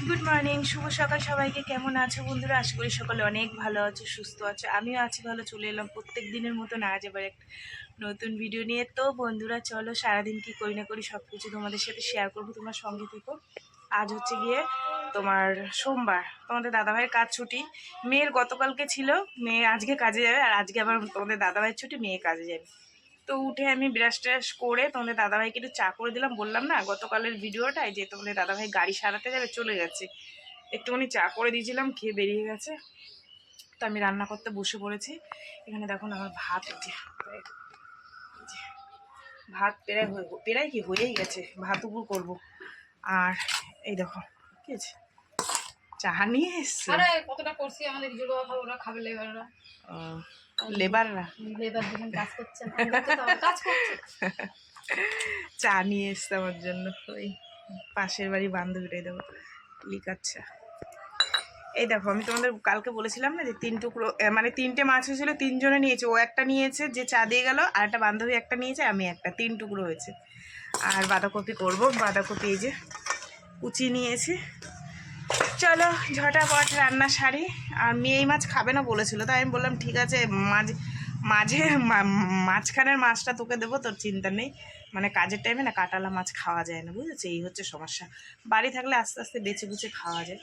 Good morning, শুভ সকাল সবাইকে। কেমন আছো বন্ধুরা? আশা করি সকলে অনেক ভালো আছো, সুস্থ আছো। আমিও আছি ভালো। চলে এলাম প্রত্যেক দিনের মতন আজ এবার একটা নতুন ভিডিও নিয়ে। তো বন্ধুরা চলো, সারাদিন কি করি না করি সব কিছু তোমাদের সাথে শেয়ার করবো, তোমার সঙ্গে থেকো। আজ হচ্ছে গিয়ে তোমার সোমবার, তোমাদের দাদাভাইয়ের কাজ ছুটি। মেয়ের গতকালকে ছিল, মেয়ে আজকে কাজে যাবে, আর আজকে আবার তোমাদের দাদাভাইয়ের ছুটি, মেয়ে কাজে যাবে। তো উঠে আমি ব্রাশ ট্রাশ করে তোমাদের দাদাভাইকে একটু চা করে দিলাম। বললাম না গতকালের ভিডিওটায় যে তোমাদের দাদাভাই গাড়ি সারাতে যাবে, চলে গেছে, একটুখানি চা করে দিয়েছিলাম, খেয়ে বেরিয়ে গেছে। তো আমি রান্না করতে বসে পড়েছি। এখানে দেখুন আমার ভাত, ভাত প্রায় কি হয়েই গেছে, ভাত উপর করবো। আর এই দেখো কি আছে, চা নিয়ে এসছে। কতটা করছি আমাদের ওরা খাবে লেবাররা। লেবাররা লেবার যখন কাজ করছে কাজ করছে। চা নিয়ে এসছে আমার জন্য, ওই পাশের বাড়ি বান্ধবীটাই দেবো লিকাচ্ছে। এই দেখো, আমি তোমাদের কালকে বলেছিলাম না যে 3 টুকরো, মানে 3টে মাছ হয়েছিল, 3 জনে নিয়েছে। ও একটা নিয়েছে যে চা দিয়ে গেল, আর একটা বান্ধবী একটা নিয়েছে, আমি একটা, 3 টুকরো হয়েছে। আর বাঁধাকপি করবো, বাঁধাকপি এই যে কুচি নিয়েছি। চলো ঝটাপট রান্না সারি। আর মেয়ে এই মাছ খাবে না বলেছিল, তাই আমি বললাম ঠিক আছে, মাঝখানের মাছটা তোকে দেবো, তোর চিন্তা নেই। মানে কাজের টাইমে না কাটালা মাছ খাওয়া যায় না, বুঝেছি, এই হচ্ছে সমস্যা। বাড়ি থাকলে আস্তে আস্তে বেছে বুছে খাওয়া যায়।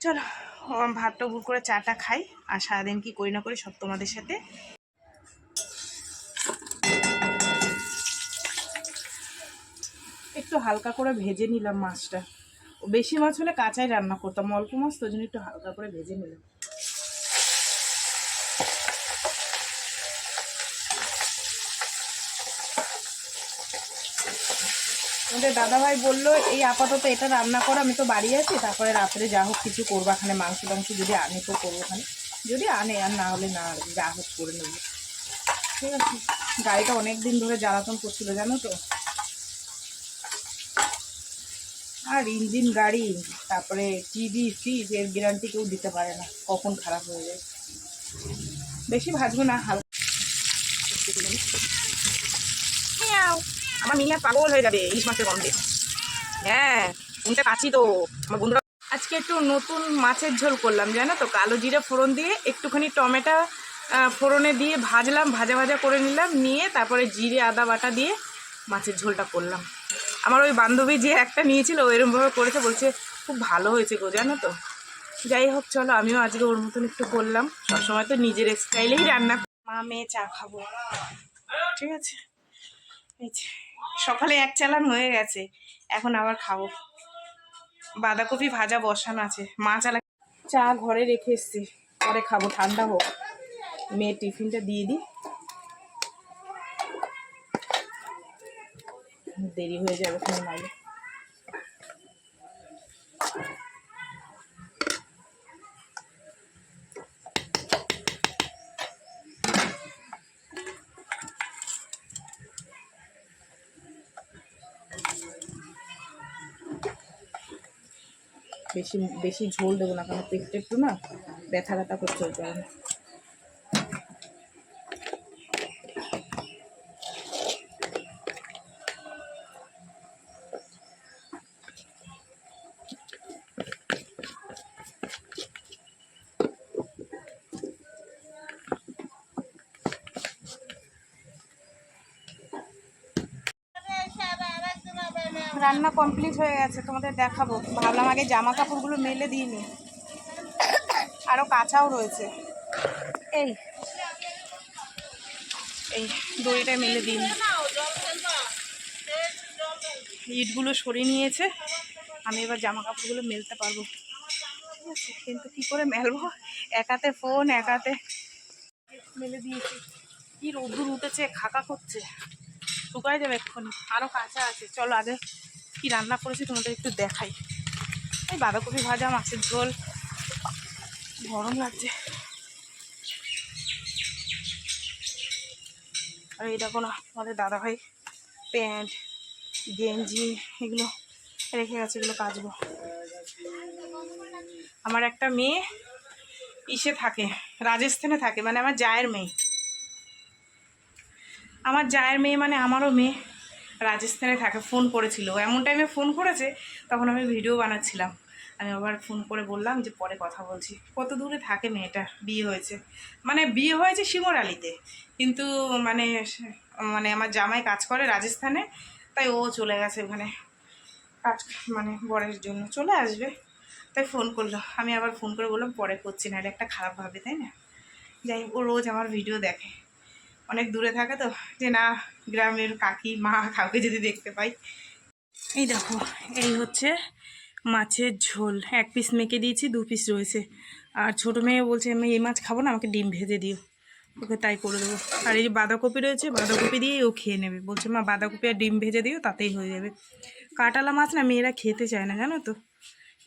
চলো ভাতটা উপর করে চাটা খাই, আর সারাদিন কি করি না করি সব তোমাদের সাথে। একটু হালকা করে ভেজে নিলাম মাছটা। বেশি মাছ হলে কাঁচাই রান্না করতাম, অল্প মাছ তো জন্য একটু হালকা করে ভেজে নিলাম। আমাদের দাদাভাই বললো এই আপাতত এটা রান্না করো, আমি তো বাড়ি আছি, তারপরে রাত্রে যা হোক কিছু করবো, এখানে মাংস টাংস যদি আনে তো করবো, ওখানে যদি আনে, আর না হলে না, যা হোক করে নেবো। ঠিক আছে, গাড়িটা অনেক দিন ধরে জ্বালাতন করছিল জানো তো। আর ইঞ্জিন গাড়ি, তারপরে টিভি ফ্রিজ, এর গ্যারান্টি কেউ দিতে পারে না কখন খারাপ হয়ে যায়। বেশি ভাজবো না, হালকা। আমার মিয়া পাগল হয়ে যাবে ইলিশ মাছের গন্ধে। হ্যাঁ, শুনতে পাচ্ছি তো আমার বন্ধুরা। আজকে একটু নতুন মাছের ঝোল করলাম জানো তো, কালো জিরে ফোড়ন দিয়ে একটুখানি টমেটো ফোড়নে দিয়ে ভাজলাম, ভাজা ভাজা করে নিলাম, নিয়ে তারপরে জিরে আদা বাটা দিয়ে মাছের ঝোলটা করলাম। আমার ওই বান্ধবী যে একটা নিয়েছিল ও এরকমভাবে করেছে, বলছে খুব ভালো হয়েছে গো জানো তো। যাই হোক চলো, আমিও আজকে ওর মতন একটু করলাম। সবসময় তো নিজের স্টাইলেই রান্না, মা মেয়ে চা খাবো, ঠিক আছে। এই সকালে এক চালান হয়ে গেছে, এখন আবার খাবো। বাঁধাকপি ভাজা বসানো আছে, মা চালা। চা ঘরে রেখে এসছি, পরে খাবো, ঠান্ডা হোক। মেয়ের টিফিনটা দিয়ে দিই, দেরি হয়ে যাবে কোনো নাইলে। বেশি বেশি ঝোল দেবো না, কারণ পেটটা একটু না ব্যথা ব্যথা করছে, ওই কারণে। রান্না কমপ্লিট হয়ে গেছে, তোমাদের দেখাবো। ভাবলাম আগে জামা কাপড়গুলো মেলে দিইনি, আরও কাঁচাও রয়েছে। এই এই দড়িটা মেলে দিইনি, ইটগুলো সরিয়ে নিয়েছে, আমি এবার জামা কাপড়গুলো মেলতে পারবো। ঠিক আছে, কিন্তু কী করে মেলবো, একাতে ফোন, একাতে মেলে দিয়েছি। কি রোদ্দুর উঠেছে, খাকা করছে, শুকায় যাবে এক্ষুনি, আরও কাঁচা আছে। চলো আগে কি রান্না করেছি তোমাদের একটু দেখাই। এই বাঁধাকপি ভাজা, মাছের ঝোল, গরম লাগছে। আর এই দেখো না, আমাদের দাদাভাই প্যান্ট গেঞ্জি এগুলো রেখে গেছে, এগুলো কাচবো। আমার একটা মেয়ে ইসে থাকে, রাজস্থানে থাকে, মানে আমার জায়ের মেয়ে। আমার জায়ের মেয়ে মানে আমারও মেয়ে। রাজস্থানে থাকে, ফোন করেছিল, এমন টাইমে ফোন করেছে তখন আমি ভিডিও বানাচ্ছিলাম। আমি আবার ফোন করে বললাম যে পরে কথা বলছি। কত দূরে থাকে মেয়েটা, বিয়ে হয়েছে, মানে বিয়ে হয়েছে শিমরালিতে, কিন্তু মানে মানে আমার জামাই কাজ করে রাজস্থানে, তাই ও চলে গেছে ওখানে কাজ, মানে বরের জন্য চলে আসবে, তাই ফোন করলো। আমি আবার ফোন করে বললাম পরে করছি না, এটা একটা খারাপ ভাবে, তাই না? যাই হোক, ও রোজ আমার ভিডিও দেখে, অনেক দূরে থাকে তো, যে না গ্রামের কাকি মা কাউকে যদি দেখতে পাই। এই দেখো, এই হচ্ছে মাছের ঝোল, 1 পিস মেখে দিয়েছি, 2 পিস রয়েছে। আর ছোটো মেয়ে বলছে আমি এই মাছ খাবো না, আমাকে ডিম ভেজে দিও, ওকে তাই করে দেবো। আর এই যে বাঁধাকপি রয়েছে, বাঁধাকপি দিয়েই ও খেয়ে নেবে, বলছে মা বাঁধাকপি আর ডিম ভেজে দিও, তাতেই হয়ে যাবে। কাটালা মাছ না মেয়েরা খেতে চায় না, জানো তো।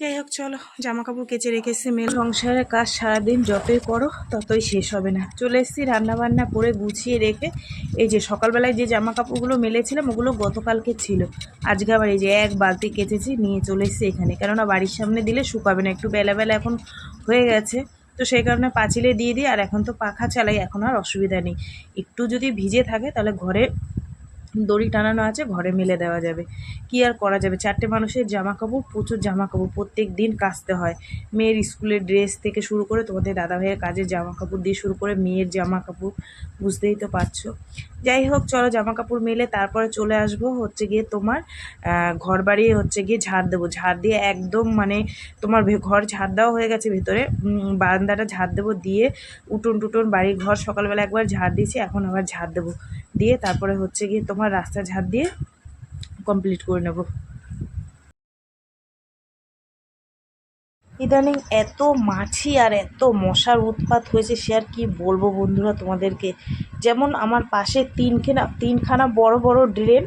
যাই হোক চলো, জামা কাপড় কেচে রেখেছি। মেল সংসারের কাজ সারাদিন যতই করো ততই শেষ হবে না। চলে এসেছি রান্নাবান্না করে গুছিয়ে রেখে। এই যে সকালবেলায় যে জামা কাপড়গুলো মেলেছিলাম ওগুলো গতকালকে ছিল, আজকে আবার এই যে 1 বালতি কেচেছি, নিয়ে চলে এসেছি এখানে, কেননা বাড়ির সামনে দিলে শুকাবে না, একটু বেলা এখন হয়ে গেছে, তো সেই কারণে পাঁচিলে দিয়ে দিই। আর এখন তো পাখা চালাই, এখন আর অসুবিধা নেই। একটু যদি ভিজে থাকে তাহলে ঘরে দড়ি টানানো আছে, ঘরে মেলে দেওয়া যাবে। কি আর করা যাবে, 4টে মানুষের জামা কাপড়, প্রচুর জামা কাপড়, প্রত্যেক দিন কাচতে হয়। মেয়ের স্কুলের ড্রেস থেকে শুরু করে তোমাদের দাদাভাইয়ের কাজের জামা কাপড় দিয়ে শুরু করে মেয়ের জামা কাপড়, বুঝতেই তো পারছো। যাই হোক চলো, জামা কাপড় মেলে তারপরে চলে আসবো হচ্ছে গিয়ে তোমার ঘর বাড়ি হচ্ছে গিয়ে ঝাড় দেবো। ঝাড় দিয়ে একদম মানে তোমার ঘর ঝাড় দেওয়া হয়ে গেছে, ভেতরে বারান্দাটা ঝাড় দেবো, দিয়ে উঠোন টুটন বাড়ির ঘর সকালবেলা একবার ঝাড় দিয়েছি, এখন আবার ঝাড় দেবো, দিয়ে তারপরে হচ্ছে গিয়ে তোমার রাস্তা ঝাড় দিয়ে কমপ্লিট করে নেব। ইদানিং এত মাছি আর এত মশার উৎপাত হয়েছে, সে আর কি বলবো বন্ধুরা তোমাদেরকে। যেমন আমার পাশে তিনখানা বড় বড় ড্রেন,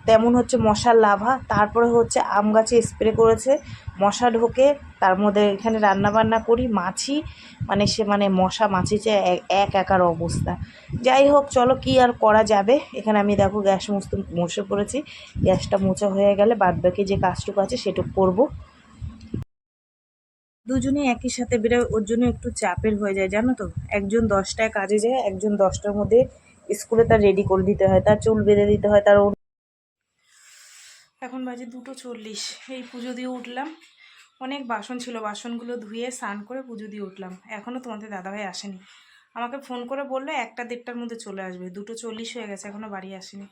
তেমন হচ্ছে মশার লাভা। তারপরে হচ্ছে আম গাছে স্প্রে করেছে, মশা ঢোকে, তার মধ্যে এখানে রান্না বান্না করি, মাছি মানে মশা মাছিতে একার অবস্থা। যাই হোক চলো, কি আর করা যাবে। এখানে আমি দেখো গ্যাস মুছে পড়েছি, গ্যাসটা মোছা হয়ে গেলে বাদবাকি যে কাজটুকু আছে সেটুকু করবো। দুজনেই একই সাথে বেরোয়, ওর জন্য একটু চাপের হয়ে যায়, জানো তো। একজন 10টায় কাজে যায়, একজন 10টার মধ্যে স্কুলে তার রেডি করে দিতে হয়, তার চুল বেঁধে দিতে হয়, তার। এখন বাজে 2:40, এই পুজো দিয়ে উঠলাম। অনেক বাসন ছিল, বাসনগুলো ধুয়ে স্নান করে পুজো দিয়ে উঠলাম। এখনও তোমাদের দাদাভাই আসেনি, আমাকে ফোন করে বললো 1টা-1:30টার মধ্যে চলে আসবে, 2:40 হয়ে গেছে, এখনও বাড়ি আসেনি।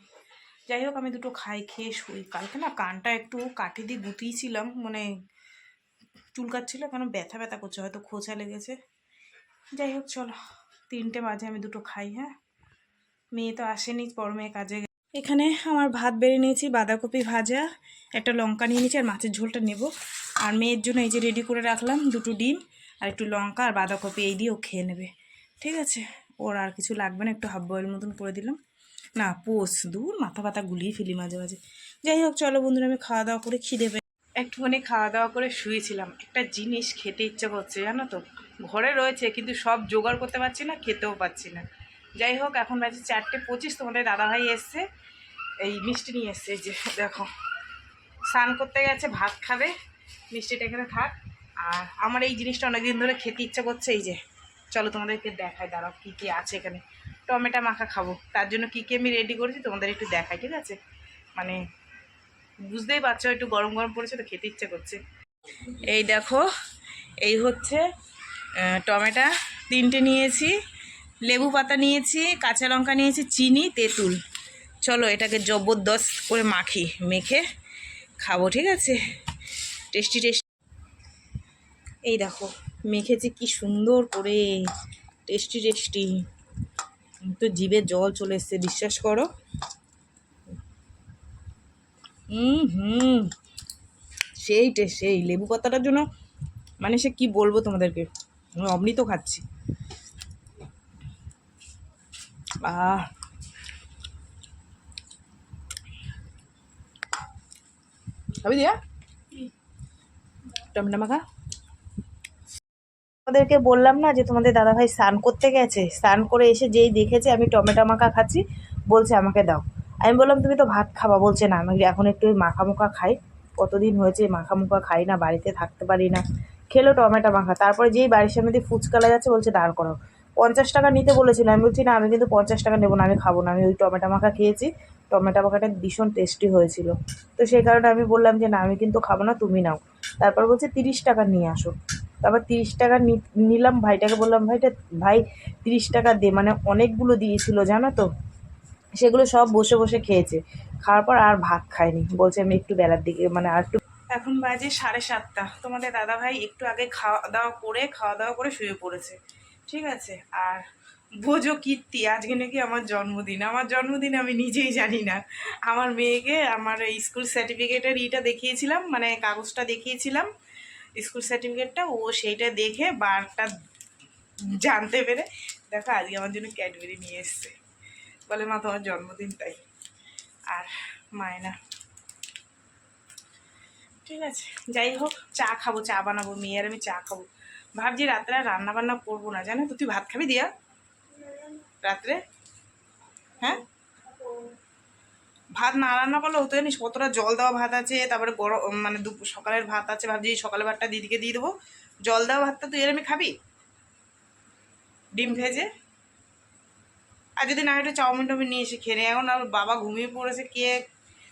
যাই হোক, আমি দুটো খেয়ে শুই। কালকে না কানটা একটু কাঠি দিয়ে গুটিয়েছিলাম, মানে চুলকাচ্ছিল, কেন ব্যথা ব্যথা করছে, হয়তো খোঁচা লেগেছে। যাই হোক চলো, 3টে বাজে, আমি দুটো খাই। হ্যাঁ, মেয়ে তো আসেনি, বড় মেয়ে কাজে। এখানে আমার ভাত বেড়ে নিয়েছি, বাঁধাকপি ভাজা, একটা লঙ্কা নিয়ে নিয়েছি, আর মাছের ঝোলটা নেব। আর মেয়ের জন্য এই যে রেডি করে রাখলাম 2টো ডিম আর একটু লঙ্কা আর বাঁধাকপি, এই দিয়ে ও খেয়ে নেবে, ঠিক আছে। ওর আর কিছু লাগবে না, একটু হাফ বয়েল মতন করে দিলাম। না পোষ দূর, মাথা ব্যথা গুলিয়ে ফেলি মাঝে মাঝে। যাই হোক চলো বন্ধুরা, আমি খাওয়া দাওয়া করে খিদে পেয়ে একটুখানি খাওয়া দাওয়া করে শুয়েছিলাম। একটা জিনিস খেতে ইচ্ছা করছে, জানো তো, ঘরে রয়েছে কিন্তু সব জোগাড় করতে পারছি না, খেতেও পাচ্ছি না। যাই হোক, এখন বাজে 4:25, তোমাদের দাদাভাই এসছে, এই মিষ্টি নিয়ে এসছে, এই যে দেখো, স্নান করতে গেছে, ভাত খাবে, মিষ্টিটা এখানে থাক। আর আমার এই জিনিসটা অনেকদিন ধরে খেতে ইচ্ছা করছে, এই যে চলো তোমাদেরকে দেখাই, দাঁড়াও কী কী আছে এখানে। টমেটো মাখা খাবো, তার জন্য কী কী আমি রেডি করেছি তোমাদের একটু দেখাই, ঠিক আছে। মানে বুঝতেই পারছো, একটু গরম গরম পড়েছে তো খেতে ইচ্ছে করছে। এই দেখো, এই হচ্ছে টমেটো 3টে নিয়েছি, লেবু পাতা নিয়েছি, কাঁচা লঙ্কা নিয়েছি, চিনি, তেঁতুল। চলো এটাকে জবরদস্ত করে মেখে খাবো, ঠিক আছে। টেস্টি টেস্টি, এই দেখো মেখেছি কি সুন্দর করে, টেস্টি টেস্টি, তো জিভে জল চলে এসছে, বিশ্বাস করো। সেই টেস্ট, সেই লেবু পাতাটার জন্য মানে সে কি বলবো তোমাদেরকে, আমি অমৃত খাচ্ছি। খাবি দিয়া টমেটো মাখা। তোমাদেরকে বললাম না যে তোমাদের দাদাভাই স্নান করতে গেছে, স্নান করে এসে যেই দেখেছে আমি টমেটো মাখা খাচ্ছি, বলছে আমাকে দাও। আমি বললাম তুমি তো ভাত খাবা, বলছে না আমি এখন একটু ওই মাখা মুখা খাই, কতদিন হয়েছে মাখা মুখা খাই না, বাড়িতে থাকতে পারি না। খেলো টমেটো মাখা, তারপরে যেই বাড়ির সামনে দিয়ে ফুচকালা যাচ্ছে বলছে দাঁড় করো, 50 টাকা নিতে বলেছিল। আমি বলছি না, আমি কিন্তু 50 টাকা নেবো না, আমি খাবো না, আমি ওই টমেটো মাখা খেয়েছি, টমেটো মাখাটা ভীষণ টেস্টি হয়েছিল। তো সেই কারণে আমি বললাম যে না, আমি কিন্তু খাবো না, তুমি নাও। তারপর বলছে 30 টাকা নিয়ে আসো। তারপর 30 টাকা নিলাম, ভাইটাকে বললাম ভাই 30 টাকা দে, মানে অনেকগুলো দিয়েছিল জানো তো। সেগুলো সব বসে বসে খেয়েছে, খাওয়ার পর আর ভাত খায়নি, বলছে আমি একটু বেলার দিকে মানে আর একটু। এখন বাজে 7:30, তোমাদের দাদাভাই একটু আগে খাওয়া দাওয়া করে শুয়ে পড়েছে, ঠিক আছে। আর বোঝো কীর্তি, আজকে নাকি আমার জন্মদিন আমি নিজেই জানি না। আমার মেয়েকে আমার স্কুল সার্টিফিকেটের দেখিয়েছিলাম, মানে কাগজটা দেখিয়েছিলাম স্কুল সার্টিফিকেটটা, ও সেইটা দেখে বারটা জানতে পেরে দেখো আজকে আমার জন্য ক্যাডবেরি নিয়ে এসছে, বলে মা তোমার জন্মদিন তাই। আর মায়না, ঠিক আছে, যাই হোক, চা খাবো, চা বানাবো, মেয়ে আর আমি চা খাবো। ভাবছি রাত্রে আর রান্না বান্না করবো না, জানো তো। তুই ভাত খাবি দিয়া রাত্রে? হ্যাঁ, ভাত না রান্না করলে হতো জানিস, কতটা জল দেওয়া ভাত আছে, তারপরে গরম মানে সকালের ভাত আছে। ভাবছি সকালের ভাতটা দিদিকে দিয়ে দেবো, জল দেওয়া ভাতটা তুই আর আমি খাবি ডিম ভেজে। আর যদি না একটু চাউমিন টাউমিন নিয়ে এসে খেয়ে নেই। এখন আর বাবা ঘুমিয়ে পড়েছে, কে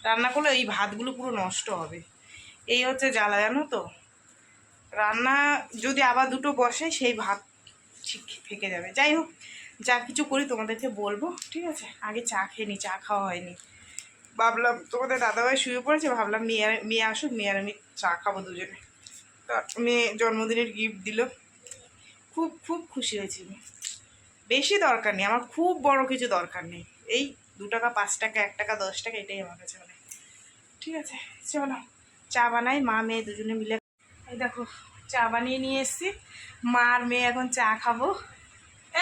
রান্না করলে এই ভাতগুলো পুরো নষ্ট হবে, এই হচ্ছে জ্বালা, জানো তো। রান্না যদি আবার দুটো বসে, সেই ভাত ঠিক থেকে যাবে। যাই হোক, যা কিছু করি তোমাদেরকে বলবো, ঠিক আছে। আগে চা খেয়ে নি, চা খাওয়া হয়নি। ভাবলাম তোমাদের দাদাভাই শুয়ে পড়েছে, ভাবলাম মেয়ে আসুক, মেয়ে আর আমি চা খাবো দুজনে। তো মেয়ে জন্মদিনের গিফট দিল, খুব খুব খুশি হয়েছি। বেশি দরকার নেই আমার, খুব বড় কিছু দরকার নেই, এই 2 টাকা 5 টাকা 1 টাকা 10 টাকা এটাই আমার কাছে অনেক। ঠিক আছে, চলো চা বানাই, মা মেয়ে দুজনে মিলে। এই দেখো চা বানিয়ে নিয়ে এসছি, মা আর মেয়ে এখন চা খাবো।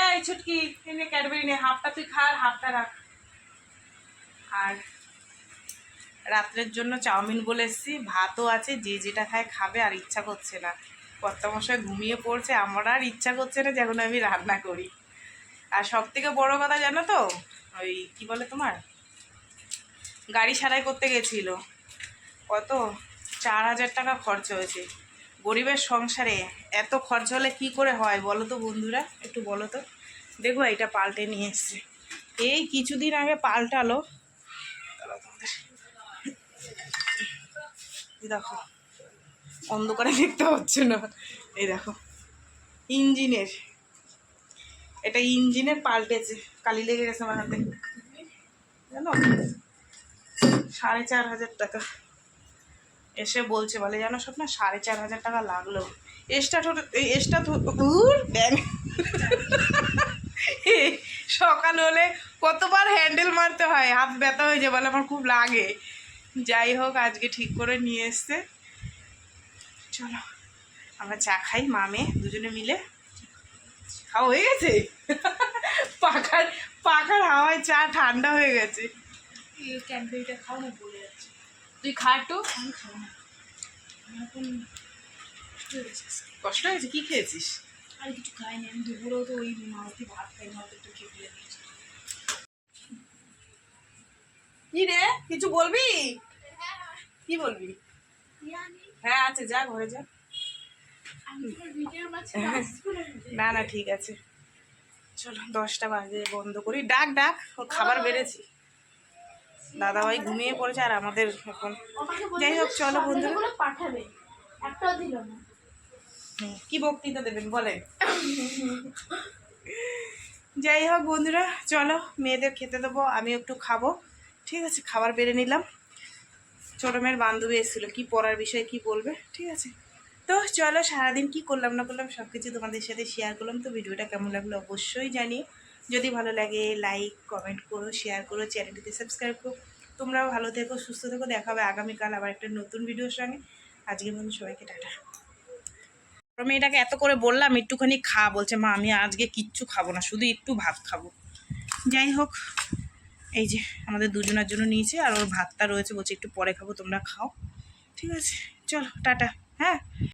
এই ছুটকি, এনে ক্যাডবেরি নে, হাফটা তুই খা আর হাফটা রাখ। আর রাত্রের জন্য চাউমিন বলে এসছি, ভাতও আছে, যে যেটা খায় খাবে। আর ইচ্ছা করছে না, কর্তামশাই ঘুমিয়ে পড়ছে, আমার আর ইচ্ছা করছে না যখন আমি রান্না করি। আর সব থেকে বড় কথা জানো তো, ওই কি বলে তোমার, গাড়ি সারাই করতে গেছিল, কত 4,000 টাকা খরচ হয়েছে। গরিবের সংসারে এত খরচ হলে কি করে হয় বলো তো বন্ধুরা, একটু বলো তো। দেখো এটা পাল্টে নিয়ে এসছে, এই কিছুদিন আগে পাল্টালো। দেখো অন্ধকারে দেখতে হচ্ছে না, এই দেখো ইঞ্জিনের, এটা ইঞ্জিনের পাল্টেছে, কালি লেগে গেছে আমার হাতে, জানো। 4,500 টাকা এসে বলছে, বলে জানো সব না, 4,500 টাকা লাগলো। সকাল হলে কতবার হ্যান্ডেল মারতে হয়, হাত ব্যথা হয়ে যায়, বলে আমার খুব লাগে। যাই হোক, আজকে ঠিক করে নিয়ে এসছে। চলো আমরা চা খাই, মা মেয়ে দুজনে মিলে। খাওয়া হয়ে গেছে, পাখার হাওয়ায় চা ঠান্ডা হয়ে গেছে। ক্যাডবেরিটা খাও না, বলে যাচ্ছে। তুই খা একটু, আমি খাবো না, এখন কষ্ট হয়েছে, কি খেয়েছিস? আর কিছু খাইনি আমি, দুপুরেও তো ওই মাছটি ভাত খাই না, একটু খেয়ে দিয়েছি। কি রে, কিছু বলবি? কি বলবি? হ্যাঁ আছে, যা ঘরে যা। না না ঠিক আছে, চলো 10টা বাজে বন্ধ করি। ডাক ডাক, ওর খাবার বেড়েছি, দাদাভাই ঘুমিয়ে পড়েছে আর আমাদের এখন। যাই হোক চলো বন্ধুরা, পাঠাবে, একটাও দিল না। কি বক্তৃতা দেবেন বলেন। যাই হোক বন্ধুরা, চলো মেয়েদের খেতে দেবো, আমি একটু খাবো, ঠিক আছে। খাবার বেড়ে নিলাম। ছোটো মেয়ের বান্ধবী এসেছিলো, কি পড়ার বিষয়ে কি বলবে, ঠিক আছে। তো চলো, সারাদিন কি করলাম না করলাম সব কিছু তোমাদের সাথে শেয়ার করলাম। তো ভিডিওটা কেমন লাগলো অবশ্যই জানিয়ে, যদি ভালো লাগে লাইক কমেন্ট করো, শেয়ার করো, চ্যানেলটিতে সাবস্ক্রাইব করো। তোমরাও ভালো থেকো, সুস্থ থেকো, দেখা হবে আগামীকাল আবার একটা নতুন ভিডিওর সঙ্গে। আজকের মতো সবাইকে টাটা। মেয়েটাকে এত করে বললাম একটুখানি খা, বলছে মা আমি আজকে কিচ্ছু খাবো না, শুধু একটু ভাত খাবো। যাই হোক, এই যে আমাদের দুজনের জন্য নিয়েছে, আর ওর ভাতটা রয়েছে, বলছে একটু পরে খাবো, তোমরা খাও, ঠিক আছে। চলো টাটা, হ্যাঁ।